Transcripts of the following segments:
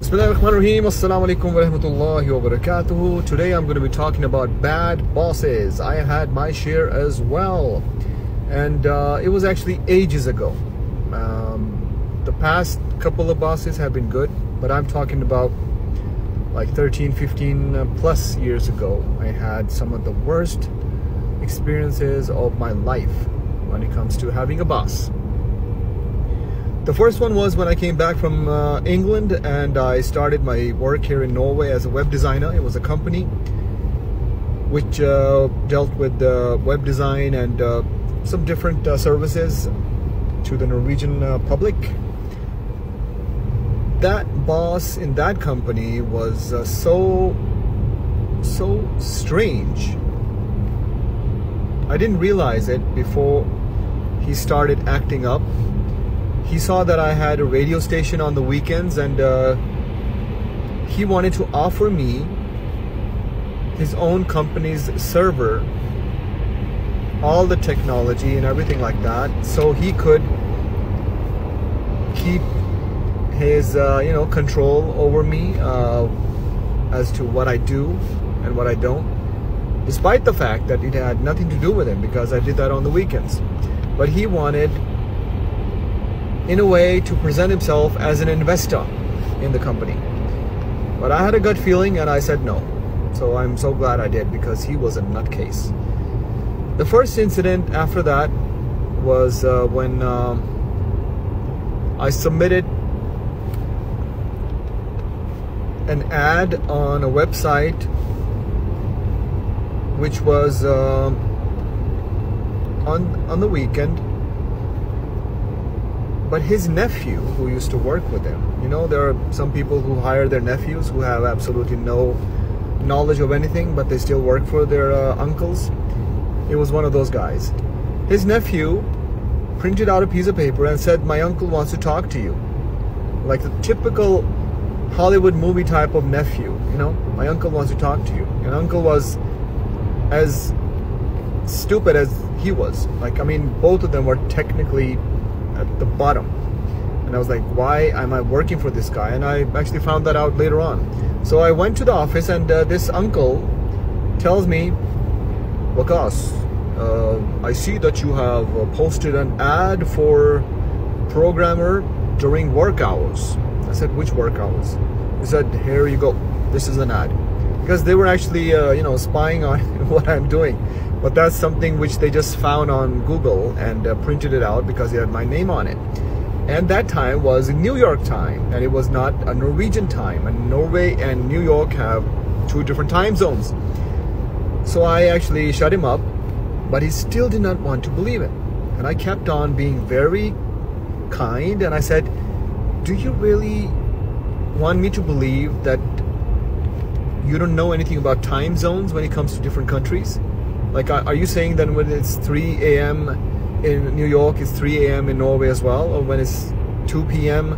Bismillahirrahmanirrahim. Assalamu alaikum wa rahmatullahi wa barakatuhu. Today I'm going to be talking about bad bosses. I had my share as well, and it was actually ages ago. The past couple of bosses have been good, but I'm talking about like 13, 15 plus years ago. I had some of the worst experiences of my life when it comes to having a boss. The first one was when I came back from England and I started my work here in Norway as a web designer. It was a company which dealt with web design and some different services to the Norwegian public. That boss in that company was so strange. I didn't realize it before he started acting up. He saw that I had a radio station on the weekends, and he wanted to offer me his own company's server, all the technology and everything like that, so he could keep his control over me as to what I do and what I don't, despite the fact that it had nothing to do with him because I did that on the weekends. But he wanted, in a way, to present himself as an investor in the company. But I had a gut feeling and I said no. So I'm so glad I did, because he was a nutcase. The first incident after that was when I submitted an ad on a website which was on the weekend. But his nephew, who used to work with him, there are some people who hire their nephews who have absolutely no knowledge of anything, but they still work for their uncles. It was one of those guys. His nephew printed out a piece of paper and said, "My uncle wants to talk to you." Like the typical Hollywood movie type of nephew, "My uncle wants to talk to you." And uncle was as stupid as he was. Both of them were technically at the bottom. And I was like, why am I working for this guy? And I actually found that out later on. So I went to the office, and this uncle tells me, "Wakas, I see that you have posted an ad for programmer during work hours." I said, "Which work hours?" He said, "Here you go. This is an ad." Because they were actually, spying on what I'm doing. But that's something which they just found on Google and printed it out because it had my name on it. And that time was New York time, and it was not a Norwegian time. And Norway and New York have two different time zones. So I actually shut him up, but he still did not want to believe it. And I kept on being very kind, and I said, "Do you really want me to believe that you don't know anything about time zones when it comes to different countries? Like, are you saying that when it's 3 a.m. in New York, it's 3 a.m. in Norway as well? Or when it's 2 p.m.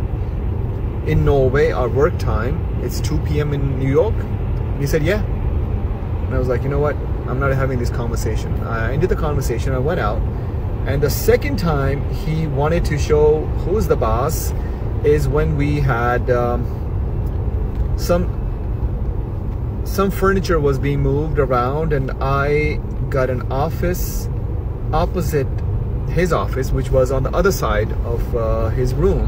in Norway, our work time, it's 2 p.m. in New York?" And he said, "Yeah." And I was like, you know what? I'm not having this conversation. I ended the conversation. I went out. And the second time he wanted to show who's the boss is when we had some furniture was being moved around, and I got an office opposite his office, which was on the other side of his room.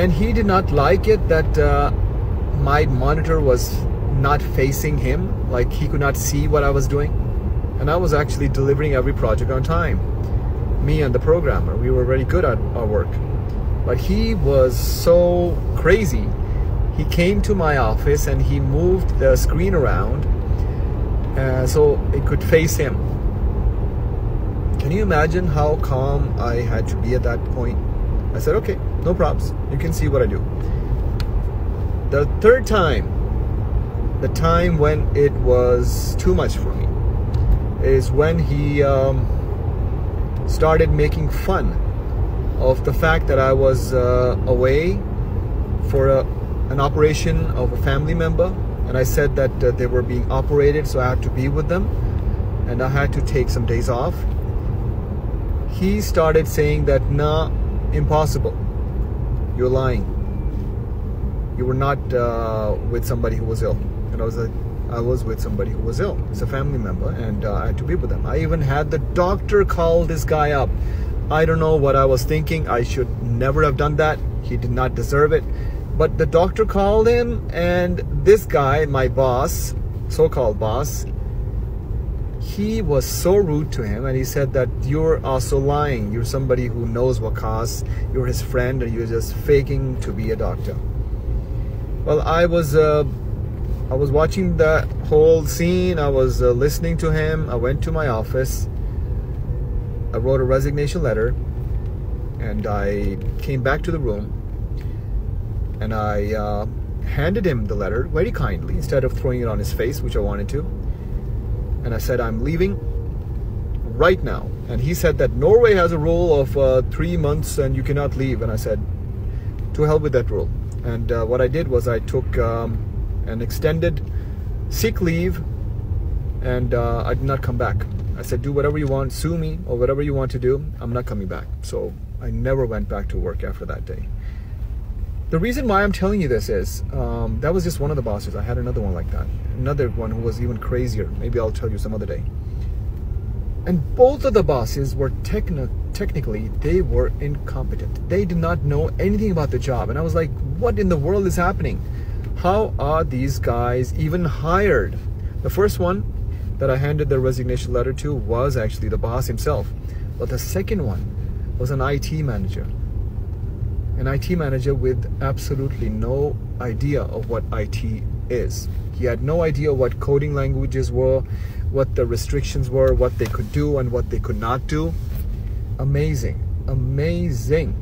And he did not like it that my monitor was not facing him, like he could not see what I was doing. And I was actually delivering every project on time. Me and the programmer, we were very good at our work. But he was so crazy. He came to my office and he moved the screen around so it could face him. Can you imagine how calm I had to be at that point? I said, "Okay, no problems. You can see what I do." The third time, the time when it was too much for me, is when he started making fun of the fact that I was away for an operation of a family member, and I said that they were being operated, so I had to be with them and I had to take some days off. He started saying that, "Nah, impossible, you're lying." you were not with somebody who was ill. And I was like, I was with somebody who was ill. It's a family member, and I had to be with them. I even had the doctor call this guy up. I don't know what I was thinking. I should never have done that. He did not deserve it. But the doctor called him, and this guy, my boss, so-called boss, he was so rude to him, and he said that you're also lying. You're somebody who knows Wakas. You're his friend, and you're just faking to be a doctor. Well, I was watching the whole scene. I was listening to him. I went to my office. I wrote a resignation letter, and I came back to the room, and I handed him the letter very kindly instead of throwing it on his face, which I wanted to. And I said, I'm leaving right now. And he said that Norway has a rule of 3 months and you cannot leave. And I said, to hell with that rule. And what I did was I took an extended sick leave, and I did not come back. I said, do whatever you want, sue me or whatever you want to do. I'm not coming back. So I never went back to work after that day. The reason why I'm telling you this is, that was just one of the bosses. I had another one like that. Another one who was even crazier. Maybe I'll tell you some other day. And both of the bosses were technically, they were incompetent. They did not know anything about the job. And I was like, what in the world is happening? How are these guys even hired? The first one that I handed the resignation letter to was actually the boss himself. But the second one was an IT manager. An IT manager with absolutely no idea of what IT is. He had no idea what coding languages were, what the restrictions were, what they could do and what they could not do. Amazing, amazing.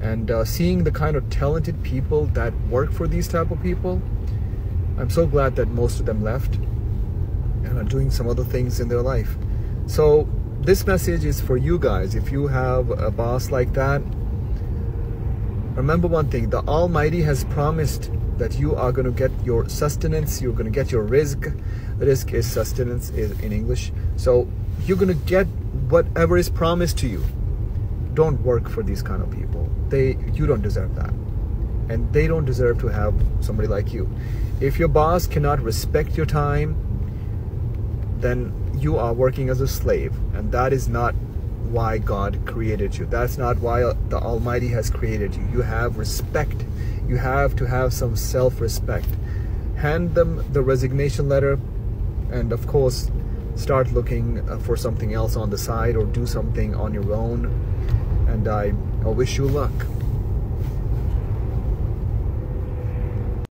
And seeing the kind of talented people that work for these type of people, I'm so glad that most of them left and are doing some other things in their life. So this message is for you guys. If you have a boss like that, remember one thing: the Almighty has promised that you are going to get your sustenance, you're going to get your rizq. Rizq is sustenance in English. So you're going to get whatever is promised to you. Don't work for these kind of people. You don't deserve that. And they don't deserve to have somebody like you. If your boss cannot respect your time, then you are working as a slave. And that is not why God created you. That's not why the Almighty has created you. You have respect. You have to have some self-respect. Hand them the resignation letter, and of course start looking for something else on the side or do something on your own. And I wish you luck.